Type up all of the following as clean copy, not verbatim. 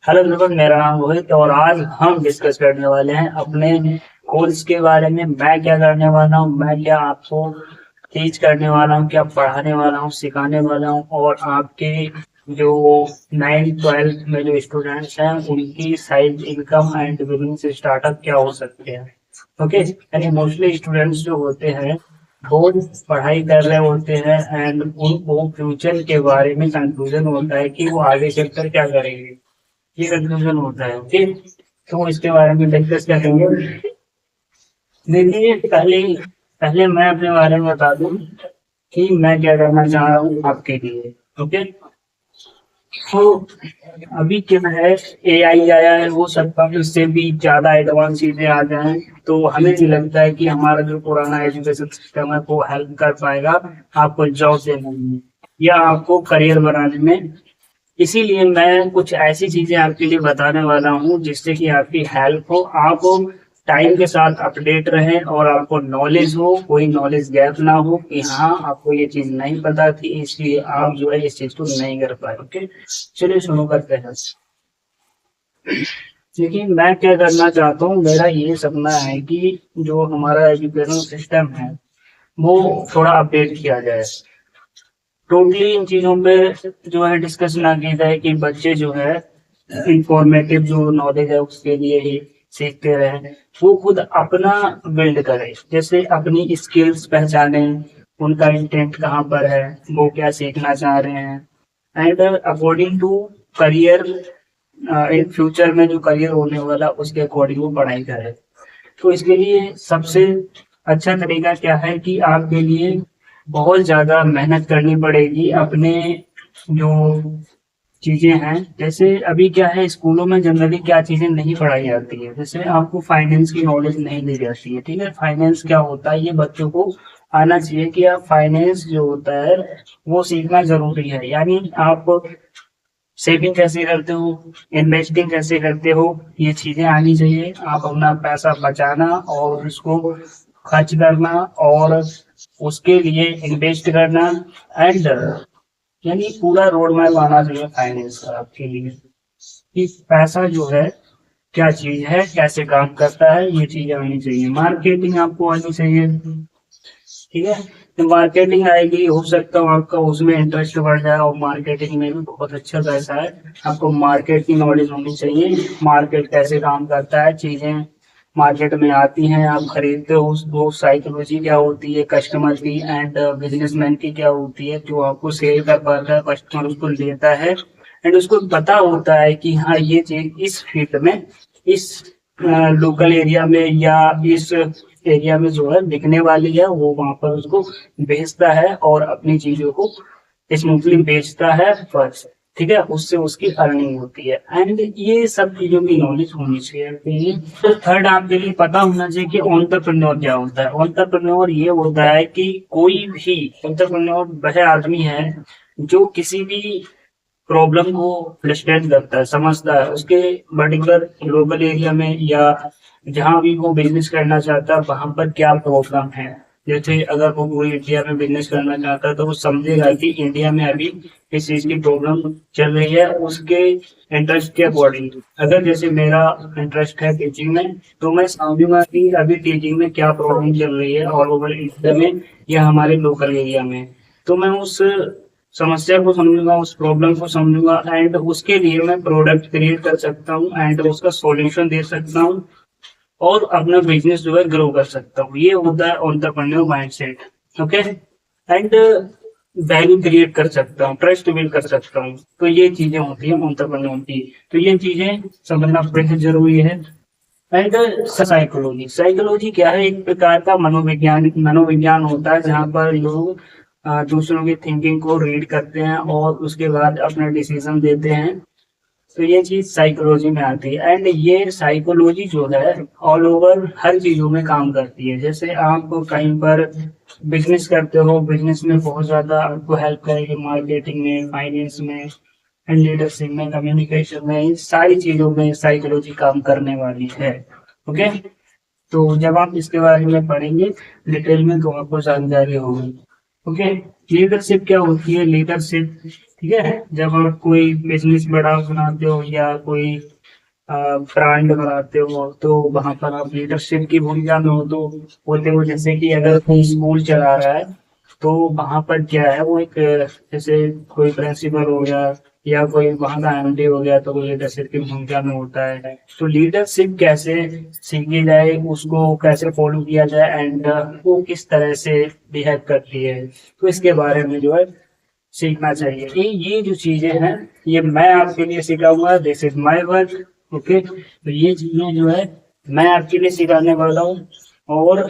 Hello everyone, मेरा नाम रोहित और आज हम डिस्कस करने वाले हैं अपने कोर्स के बारे में। मैं क्या करने वाला हूँ, मैं क्या आपको टीच करने वाला हूँ, क्या पढ़ाने वाला हूँ, सिखाने वाला हूँ और आपके जो 9th 12th में जो स्टूडेंट्स हैं उनकी side income and business startup क्या हो सकते हैं। ओके, यानी मोस्टली स्टूडेंट्स जो होते हैं वो पढ़ाई कर रहे होते हैं एंड उनको फ्यूचर के बारे में कंफ्यूजन होता है कि वो आगे चलकर क्या करेंगे। ये कंफ्यूजन होता है। ओके, तो इसके बारे में डिस्कस करेंगे। देखिए, पहले पहले मैं अपने बारे में बता दूं कि मैं क्या करना चाह रहा हूँ आपके लिए। ओके, तो अभी क्या है, एआई आया है, वो सब उससे भी ज्यादा एडवांस चीजें आ जाए तो हमें भी लगता है कि हमारा जो पुराना एजुकेशन सिस्टम है वो हेल्प कर पाएगा आपको जॉब देने में या आपको करियर बनाने में। इसीलिए मैं कुछ ऐसी चीजें आपके लिए बताने वाला हूँ जिससे कि आपकी हेल्प हो, आप टाइम के साथ अपडेट रहें और आपको नॉलेज हो, कोई नॉलेज गैप ना हो कि हाँ आपको ये चीज नहीं पता थी इसलिए आप जो है इस चीज को नहीं कर पाए। ओके, चलिए शुरू करते हैं। देखिए, मैं क्या करना चाहता हूँ, मेरा ये सपना है कि जो हमारा एजुकेशन सिस्टम है वो थोड़ा अपडेट किया जाए। टोटली इन चीजों पे जो है डिस्कस ना की जाए कि बच्चे जो है इंफॉर्मेटिव जो नॉलेज है उसके लिए ही सीखते रहे, वो खुद अपना बिल्ड करे, जैसे अपनी स्किल्स पहचाने, उनका इंटेंट कहाँ पर है, वो क्या सीखना चाह रहे हैं and according to career, in future में जो करियर होने वाला उसके अकॉर्डिंग वो पढ़ाई करे। तो इसके लिए सबसे अच्छा तरीका क्या है कि आपके लिए बहुत ज्यादा मेहनत करनी पड़ेगी अपने जो चीजें हैं। जैसे अभी क्या है, स्कूलों में जनरली क्या चीजें नहीं पढ़ाई जाती है, जैसे आपको फाइनेंस की नॉलेज नहीं दी जाती है। ठीक है, फाइनेंस क्या होता है ये बच्चों को आना चाहिए कि आप फाइनेंस जो होता है वो सीखना जरूरी है। यानी आप सेविंग कैसे करते हो, इन्वेस्टिंग कैसे करते हो, ये चीजें आनी चाहिए। आप अपना पैसा बचाना और उसको खर्च करना और उसके लिए इन्वेस्ट करना एंड यानी पूरा रोड मैप आना चाहिए फाइनेंस का आपके लिए कि पैसा जो है क्या चीज है, कैसे काम करता है, ये चीजें आनी चाहिए। मार्केटिंग आपको आनी चाहिए। ठीक है, तो मार्केटिंग आएगी, हो सकता है आपका उसमें इंटरेस्ट बढ़ जाए और मार्केटिंग में भी बहुत अच्छा पैसा है। आपको मार्केट की नॉलेज होनी चाहिए, मार्केट कैसे काम करता है, चीजें मार्केट में आती हैं, आप खरीदते हो, वो साइकोलॉजी क्या होती है कस्टमर की एंड बिजनेसमैन की क्या होती है, जो आपको सेल कर पाता है, कस्टमर उसको लेता है एंड उसको पता होता है कि हाँ ये चीज इस फील्ड में, इस लोकल एरिया में या इस एरिया में जो है बिकने वाली है, वो वहां पर उसको बेचता है और अपनी चीजों को स्मूथली बेचता है फर्स्ट। ठीक है, उससे उसकी अर्निंग होती है एंड ये सब चीजों की नॉलेज होनी चाहिए आपके लिए। तो थर्ड आपके लिए पता होना चाहिए कि एंटरप्रेन्योर क्या होता है। एंटरप्रेन्योर ये होता है कि कोई भी एंटरप्रेन्योर वह आदमी है जो किसी भी प्रॉब्लम को अंडरस्टैंड करता है, समझता है, उसके पर्टिकुलर ग्लोबल एरिया में या जहां भी वो बिजनेस करना चाहता है वहां पर क्या प्रॉब्लम है। जैसे अगर वो पूरी इंडिया में बिजनेस करना चाहता है तो वो समझेगा कि इंडिया में अभी इस चीज की प्रॉब्लम चल रही है उसके इंटरेस्ट के अकॉर्डिंग। अगर जैसे मेरा इंटरेस्ट है टीचिंग में तो मैं समझूंगा कि अभी टीचिंग में क्या प्रॉब्लम चल रही है ऑल ओवर इंडिया में या हमारे लोकल एरिया में। तो मैं उस समस्या को समझूंगा, उस प्रॉब्लम को समझूंगा एंड उसके लिए मैं प्रोडक्ट क्रिएट कर सकता हूँ एंड उसका सॉल्यूशन दे सकता हूँ और अपना बिजनेस जो है ग्रो कर सकता हूँ। ये होता है entrepreneur mindset. Okay, and value create कर सकता हूँ, ट्रस्ट बिल्ड कर सकता हूँ। तो ये चीजें होती है एंटरप्रेन्योर की, तो ये चीजें समझना बेहद जरूरी है। एंड साइकोलॉजी, साइकोलॉजी क्या है, एक प्रकार का मनोविज्ञान मनोविज्ञान होता है जहाँ पर लोग दूसरों की थिंकिंग को रीड करते हैं और उसके बाद अपना डिसीजन देते हैं। तो ये चीज साइकोलॉजी में आती है एंड ये साइकोलॉजी जो है ऑल ओवर हर चीजों में काम करती है। जैसे आप कहीं पर बिजनेस करते हो, बिजनेस में बहुत ज्यादा आपको हेल्प करेगी, मार्केटिंग में, फाइनेंस में एंड लीडरशिप में, कम्युनिकेशन में, इन सारी चीजों में साइकोलॉजी काम करने वाली है। ओके, तो जब आप इसके बारे में पढ़ेंगे डिटेल में तो आपको जानकारी होगी। ओके, लीडरशिप क्या होती है, लीडरशिप ठीक है। जब आप कोई बिजनेस बड़ा बनाते हो या कोई ब्रांड बनाते हो तो वहां पर आप लीडरशिप की भूमिका में हो तो होते हो। जैसे कि अगर कोई स्कूल चला रहा है तो वहां पर क्या है, वो एक जैसे कोई प्रिंसिपल हो गया या कोई वहां का एमडी हो गया तो वो लीडरशिप की भूमिका में होता है। तो लीडरशिप कैसे सीखी जाए, उसको कैसे फॉलो किया जाए एंड वो किस तरह से बिहेव करती है, तो इसके बारे में जो है सीखना चाहिए। ये जो चीजें हैं ये मैं आपके लिए सिखाऊंगा, this is my work. Okay, तो ये चीजें जो है मैं आपके लिए सिखाने वाला हूँ। और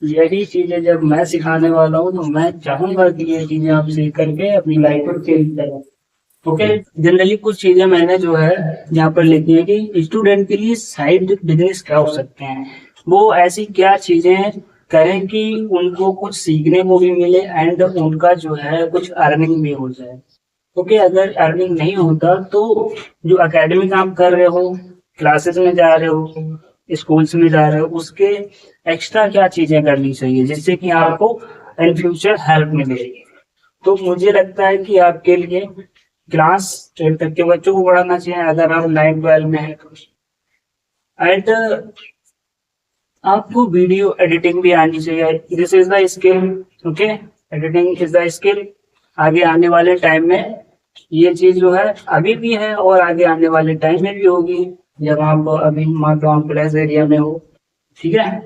यही चीजें जब मैं सिखाने वाला हूँ तो मैं चाहूंगा कि ये चीजें आप सीख करके अपनी लाइफ को चेंज करें। ओके, जनरली कुछ चीजें मैंने जो है यहाँ पर लिखी है कि स्टूडेंट के लिए साइड बिजनेस क्या हो सकते हैं। वो ऐसी क्या चीजें करें कि उनको कुछ सीखने को भी मिले एंड उनका जो है कुछ अर्निंग भी हो जाए। ओके, अगर अर्निंग नहीं होता तो जो एकेडमिक आप कर रहे हो, क्लासेस में जा रहे हो, स्कूल्स में जा रहे हो, उसके एक्स्ट्रा क्या चीजें करनी चाहिए जिससे कि आपको इन फ्यूचर हेल्प मिलेगी। तो मुझे लगता है कि आपके लिए क्लास 12 तक के बच्चों को पढ़ाना चाहिए अगर आप 9-12 में है तो। एंड आपको वीडियो एडिटिंग भी आनी चाहिए, this is the skill. Okay, editing is the skill. आगे आने वाले टाइम में ये चीज जो है अभी भी है और आगे आने वाले टाइम में भी होगी। जब आप अभी मान लो आप विलेज एरिया में हो, ठीक है,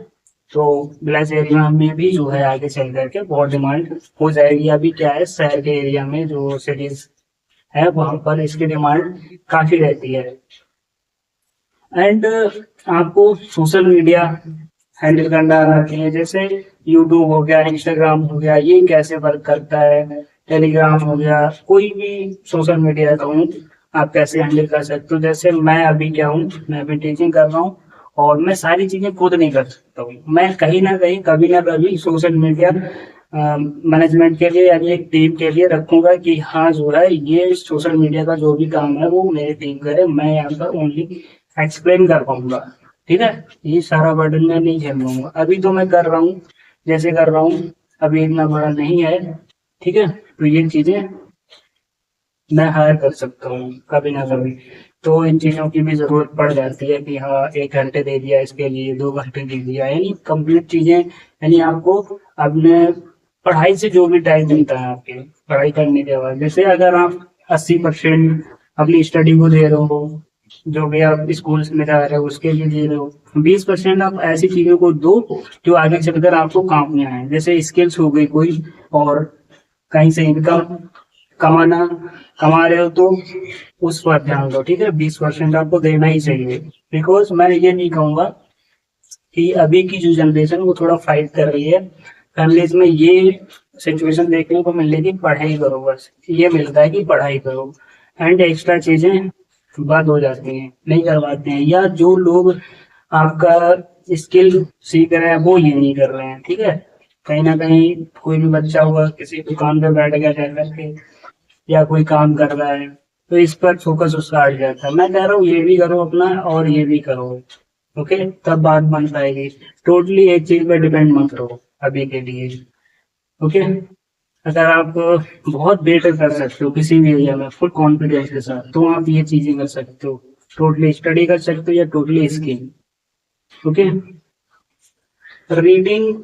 तो विलेज एरिया में भी जो है आगे चल करके बहुत डिमांड हो जाएगी। अभी क्या है, शहर के एरिया में जो सिटीज है वहां पर इसकी डिमांड काफी रहती है। एंड आपको सोशल मीडिया हैंडल करना आना चाहिए, जैसे यूट्यूब हो गया, इंस्टाग्राम हो गया, ये कैसे वर्क करता है, टेलीग्राम हो गया, कोई भी सोशल मीडिया अकाउंट आप कैसे हैंडल कर सकते हो। जैसे मैं अभी क्या हूँ, मैं अभी टीचिंग कर रहा हूँ और मैं सारी चीजें खुद नहीं कर सकता हूँ। मैं कहीं ना कहीं कभी ना कभी सोशल मीडिया मैनेजमेंट के लिए यानी एक टीम के लिए रखूंगा कि हाँ जो है ये सोशल मीडिया का जो भी काम है वो मेरी टीम करे, मैं यहाँ पर ओनली एक्सप्लेन कर पाऊंगा। ठीक है, ये सारा बर्डन मैं नहीं झेल पाऊंगा। अभी तो मैं कर रहा हूँ जैसे कर रहा हूँ, अभी इतना बड़ा नहीं है। ठीक है, तो ये चीजें मैं हायर कर सकता हूँ कभी ना कभी। तो इन चीजों की भी जरूरत पड़ जाती है कि हाँ 1 घंटे दे दिया इसके लिए, 2 घंटे दे दिया, यानी कंप्लीट चीजें, यानी आपको अपने पढ़ाई से जो भी टाइम मिलता है आपके पढ़ाई करने के बाद, जैसे अगर आप 80% अपनी स्टडी को दे रहे हो, जो भी आप स्कूल में जा रहे हो उसके लिए दे रहे हो, 20% आप ऐसी चीजों को दो जो आगे चलकर आपको काम में आए। जैसे स्किल्स हो गई कोई, और कहीं से इनकम कमाना कमा रहे हो तो उस पर ध्यान दो। ठीक है, 20% आपको देना ही चाहिए। बिकॉज मैं ये नहीं कहूंगा कि अभी की जो जनरेशन वो थोड़ा फाइट कर रही है, फैमिलीज में ये सिचुएशन देखने को मिल रही है कि पढ़ाई करो, बस ये मिलता है कि पढ़ाई करो एंड एक्स्ट्रा चीजें बंद हो जाती हैं, नहीं करवाते हैं। या जो लोग आपका स्किल सीख रहे हैं वो ये नहीं कर रहे हैं। ठीक है, कहीं ना कहीं कोई भी बच्चा हुआ किसी दुकान पे बैठ गया रह करके या कोई काम कर रहा है तो इस पर फोकस उसका हट जाता है। मैं कह रहा हूँ ये भी करो अपना और ये भी करो। ओके, तब बात बन पाएगी। टोटली एक चीज पे डिपेंड मत रहो अभी के लिए। ओके, अगर आप बहुत बेटर कर सकते हो किसी भी एरिया में फुल कॉन्फिडेंस के साथ तो आप ये चीजें कर सकते हो, टोटली स्टडी कर सकते हो या टोटली स्किल। ओके, रीडिंग,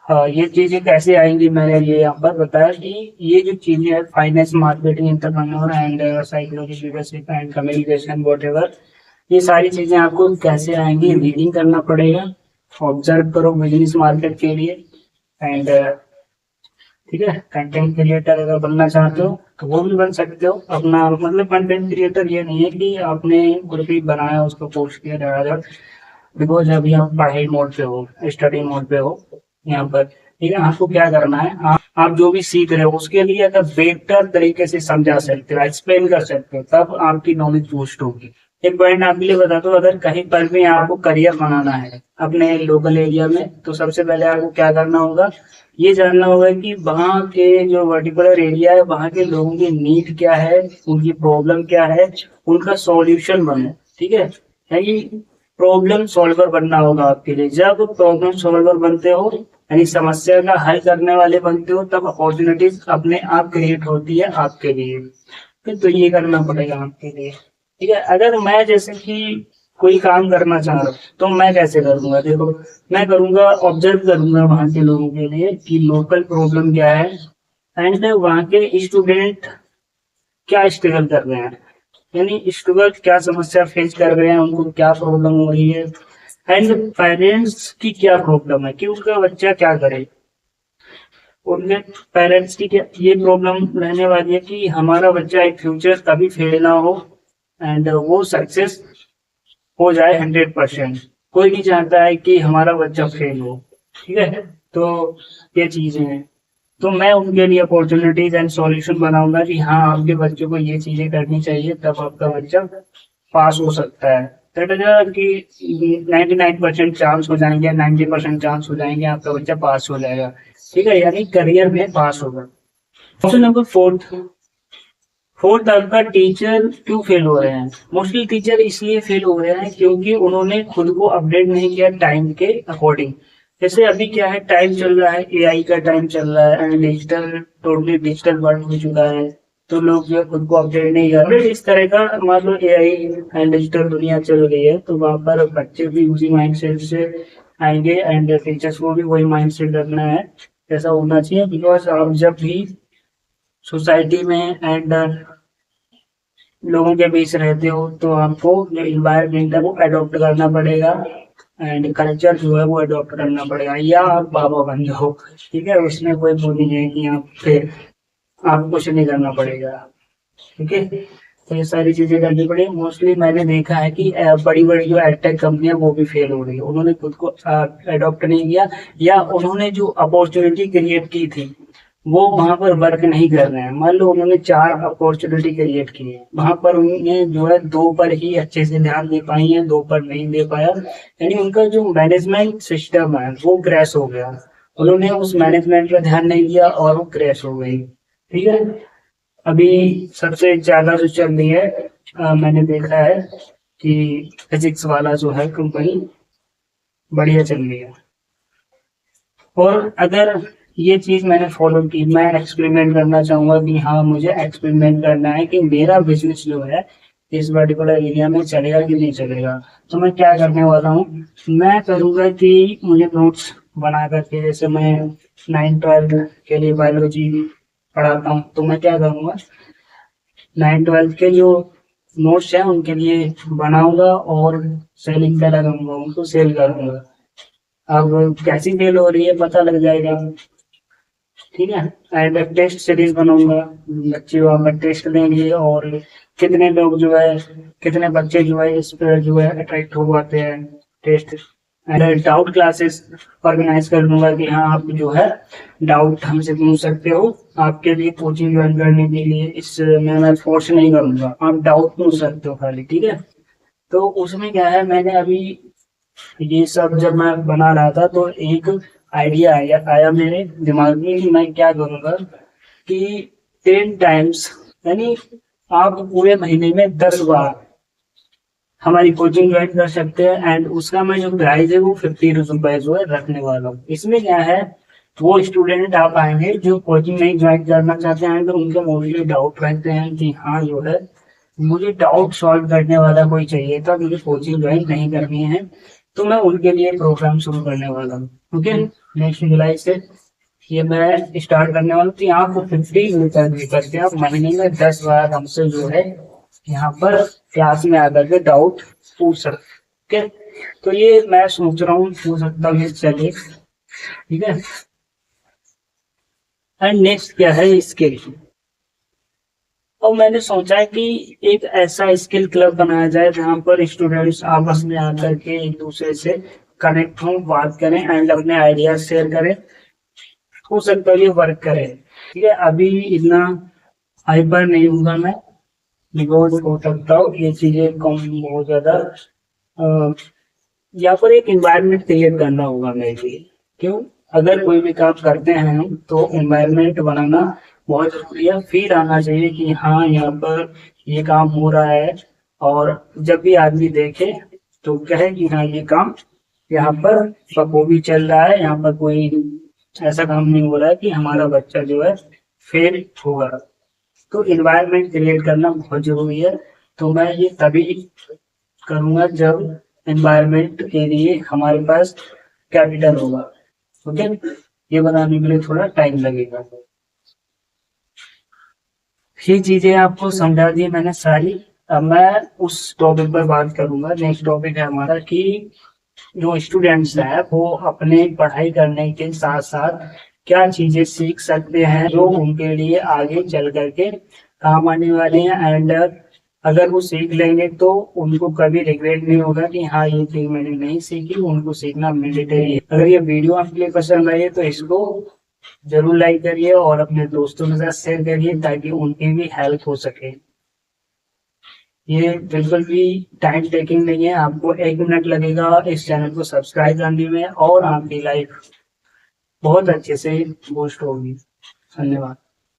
हाँ ये चीजें कैसे आएंगी मैंने ये यहाँ पर बताया कि ये जो चीजें है finance, marketing, entrepreneur and psychology, leadership and communication, whatever, ये सारी चीजें आपको कैसे आएंगी, रीडिंग करना पड़ेगा, ऑब्जर्व करो बिजनेस मार्केट के लिए एंड ठीक है। कंटेंट क्रिएटर अगर बनना चाहते हो तो वो भी बन सकते हो। अपना मतलब कंटेंट क्रिएटर ये नहीं है कि आपने ग्रुप ही बनाया उसको पोस्ट किया डाला, बिकॉज अभी आप पढ़ाई मोड पे हो, स्टडी मोड पे हो यहाँ पर। ठीक है, आपको क्या करना है, आप जो भी सीख रहे हो उसके लिए अगर बेहतर तरीके से समझा सकते हो, एक्सप्लेन कर सकते हो, तब आपकी नॉलेज बूस्ट होगी। एक पॉइंट आपके लिए बताता हूँ, अगर कहीं पर भी आपको करियर बनाना है अपने लोकल एरिया में तो सबसे पहले आपको क्या करना होगा, ये जानना होगा कि वहाँ के जो पर्टिकुलर एरिया है वहाँ के लोगों की नीड क्या है, उनकी प्रॉब्लम क्या है, उनका सॉल्यूशन बने। ठीक है, यानी प्रॉब्लम सॉल्वर बनना होगा आपके लिए। जब प्रॉब्लम सॉल्वर बनते हो यानी समस्या का हल करने वाले बनते हो तब अपॉर्चुनिटीज अपने आप क्रिएट होती है आपके लिए। फिर तो ये करना पड़ेगा आपके लिए। ठीक है, अगर मैं जैसे कि कोई काम करना चाह रहा हूँ तो मैं कैसे करूंगा? देखो, मैं करूंगा, ऑब्जर्व करूंगा वहां के लोगों के लिए कि लोकल प्रॉब्लम क्या है एंड वहां के स्टूडेंट क्या स्ट्रगल कर रहे हैं, यानी स्टूडेंट क्या समस्या फेस कर रहे हैं, उनको क्या प्रॉब्लम हो रही है एंड पेरेंट्स की क्या प्रॉब्लम है कि उनका बच्चा क्या करे। उनके पेरेंट्स की क्या ये प्रॉब्लम रहने वाली है कि हमारा बच्चा एक फ्यूचर कभी फेल ना हो एंड वो सक्सेस हो जाए 100%। कोई नहीं चाहता है कि हमारा बच्चा फेल हो। ठीक है, तो ये चीजें हैं। तो मैं उनके लिए अपॉर्चुनिटीज एंड सॉल्यूशन बनाऊंगा कि हाँ, आपके बच्चे को ये चीजें करनी चाहिए तब आपका बच्चा पास हो सकता है। दैट इज कि 99% चांस हो जाएंगे, 90% चांस हो जाएंगे, आपका बच्चा पास हो जाएगा। ठीक है, यानी करियर में पास होगा। ऑप्शन नंबर फोर्थ आपका, टीचर क्यों फेल हो रहे हैं? मोस्टली टीचर इसलिए फेल हो रहे हैं क्योंकि उन्होंने खुद को अपडेट नहीं किया टाइम के अकॉर्डिंग। जैसे अभी क्या है, टाइम चल रहा है, एआई का टाइम चल रहा है and digital, totally digital world हो चुका है। तो लोग जो है खुद को अपडेट नहीं कर रहे। इस तरह का मान लो एआई एंड डिजिटल दुनिया चल रही है, तो वहां पर बच्चे भी उसी माइंडसेट से आएंगे एंड टीचर्स को भी वही माइंडसेट रखना है। ऐसा होना चाहिए, बिकॉज आप जब भी सोसाइटी में एंड लोगों के बीच रहते हो तो आपको जो इन्वायरमेंट है वो अडॉप्ट करना पड़ेगा एंड कल्चर जो है वो अडॉप्ट करना पड़ेगा, या आप बाबा बन जाओ। ठीक है, उसमें कोई वो नहीं है कि आप फिर आप कुछ नहीं करना पड़ेगा। ठीक है, तो ये सारी चीजें करनी पड़ेगी। मोस्टली मैंने देखा है कि बड़ी बड़ी जो एडटेक कंपनी है वो भी फेल हो रही है। उन्होंने खुद को अडॉप्ट नहीं किया, या उन्होंने जो अपॉर्चुनिटी क्रिएट की थी वो वहां पर वर्क नहीं कर रहे हैं। मान लो उन्होंने 4 अपॉर्चुनिटी क्रिएट की है, वहां पर उन्हें जो है 2 पर ही अच्छे से ध्यान दे पाई है, 2 पर नहीं दे पाया। यानी उनका जो मैनेजमेंट सिस्टम है वो क्रैश हो गया। उन्होंने उस मैनेजमेंट पर ध्यान नहीं दिया और वो क्रैश हो गई। ठीक है, अभी सबसे ज्यादा जो चल रही है, मैंने देखा है कि फिजिक्स वाला जो है कंपनी बढ़िया चल रही है। और अगर ये चीज मैंने फॉलो की, मैं एक्सपेरिमेंट करना चाहूंगा कि हाँ, मुझे एक्सपेरिमेंट करना है कि मेरा बिजनेस जो है इस पर्टिकुलर एरिया में चलेगा कि नहीं चलेगा। तो मैं क्या करने वाला हूँ, मैं करूँगा कि मुझे नोट्स बना करके, जैसे मैं 9-12 के लिए बायोलॉजी पढ़ाता हूँ, तो मैं क्या करूँगा, 9-12 के जो नोट्स हैं उनके लिए बनाऊंगा और सेलिंग पे लगाऊंगा, उनको सेल करूंगा। अब कैसी सेल हो रही है पता लग जाएगा। ठीक है, एंड टेस्ट सीरीज बनाऊंगा, बच्चे वहां पर टेस्ट देंगे और कितने लोग जो है, कितने बच्चे जो है इस पर जो है अट्रैक्ट हो पाते हैं test. And doubt classes organise कर दूंगा कि हाँ, आप जो है डाउट हमसे पूछ सकते हो। आपके लिए कोचिंग ज्वाइन करने के लिए इस मैं फोर्स नहीं करूंगा, आप डाउट पूछ सकते हो खाली। ठीक है, तो उसमें क्या है, मैंने अभी ये सब जब मैं बना रहा था तो एक आइडिया आया मेरे दिमाग में कि मैं क्या करूंगा कि 10 टाइम्स, यानी आप पूरे महीने में 10 बार हमारी कोचिंग ज्वाइन कर सकते हैं एंड उसका मैं जो प्राइस है वो 50 रुपए जो है रखने वाला हूँ। इसमें क्या है, वो स्टूडेंट आप आएंगे जो कोचिंग नहीं ज्वाइन करना चाहते हैं, तो उनके मोस्टली डाउट रहते हैं कि हाँ, जो है मुझे डाउट सॉल्व करने वाला कोई चाहिए था, मुझे कोचिंग ज्वाइन नहीं करनी है। तो मैं उनके लिए प्रोग्राम शुरू करने वाला हूँ। ओके, नेक्स्ट जुलाई से ये मैं स्टार्ट करने वाला हूँ। तो यहाँ पर 50 रुपए करके आप महीने में 10 बार हमसे जो है यहाँ पर क्लास में आकर के डाउट पूछ सकते। ओके, तो ये मैं सोच रहा हूँ, हो सकता है चले। ठीक है, एंड नेक्स्ट क्या है, स्किल। और मैंने सोचा है कि एक ऐसा स्किल क्लब बनाया जाए जहाँ पर स्टूडेंट्स आपस में आकर के एक दूसरे से कनेक्ट हों, बात करें एंड अपने आइडियाज शेयर करें। हो सकता है ये वर्क करे। ठीक है, अभी इतना हाइपर नहीं होगा मैं, बिकॉज हो सकता हूँ ये चीजें कम बहुत ज्यादा यहाँ पर एक एनवायरनमेंट क्रिएट करना होगा मेरे लिए। क्यों, अगर कोई भी काम करते हैं हम तो एनवायरनमेंट बनाना बहुत जरूरी है। फील आना चाहिए कि हाँ, यहाँ पर ये काम हो रहा है, और जब भी आदमी देखे तो कहे कि हाँ, ये काम यहाँ पर बखूबी चल रहा है। यहाँ पर कोई ऐसा काम नहीं हो रहा है कि हमारा बच्चा जो है फेल होगा। तो इन्वायरमेंट क्रिएट करना बहुत जरूरी है। तो मैं ये तभी करूंगा जब एनवायरनमेंट के लिए हमारे पास कैपिटल होगा। ओके, ये बनाने के लिए थोड़ा टाइम लगेगा। ये चीजें आपको समझा दी मैंने सारी। अब मैं उस टॉपिक पर बात करूंगा। नेक्स्ट टॉपिक है हमारा कि जो स्टूडेंट्स हैं वो अपने पढ़ाई करने के साथ साथ क्या चीजें सीख सकते हैं जो उनके लिए आगे चल करके काम आने वाले हैं। एंड अगर वो सीख लेंगे तो उनको कभी रिग्रेट नहीं होगा कि हाँ ये चीज मैंने नहीं सीखी। उनको सीखना मैंडेटरी है। अगर ये वीडियो आपके लिए पसंद आई है तो इसको जरूर लाइक करिए और अपने दोस्तों के साथ शेयर करिए ताकि उनकी भी हेल्प हो सके। ये बिल्कुल भी टाइम टेकिंग नहीं है। आपको 1 मिनट लगेगा इस चैनल को सब्सक्राइब करने में और आपकी लाइफ बहुत अच्छे से बूस्ट होगी। धन्यवाद।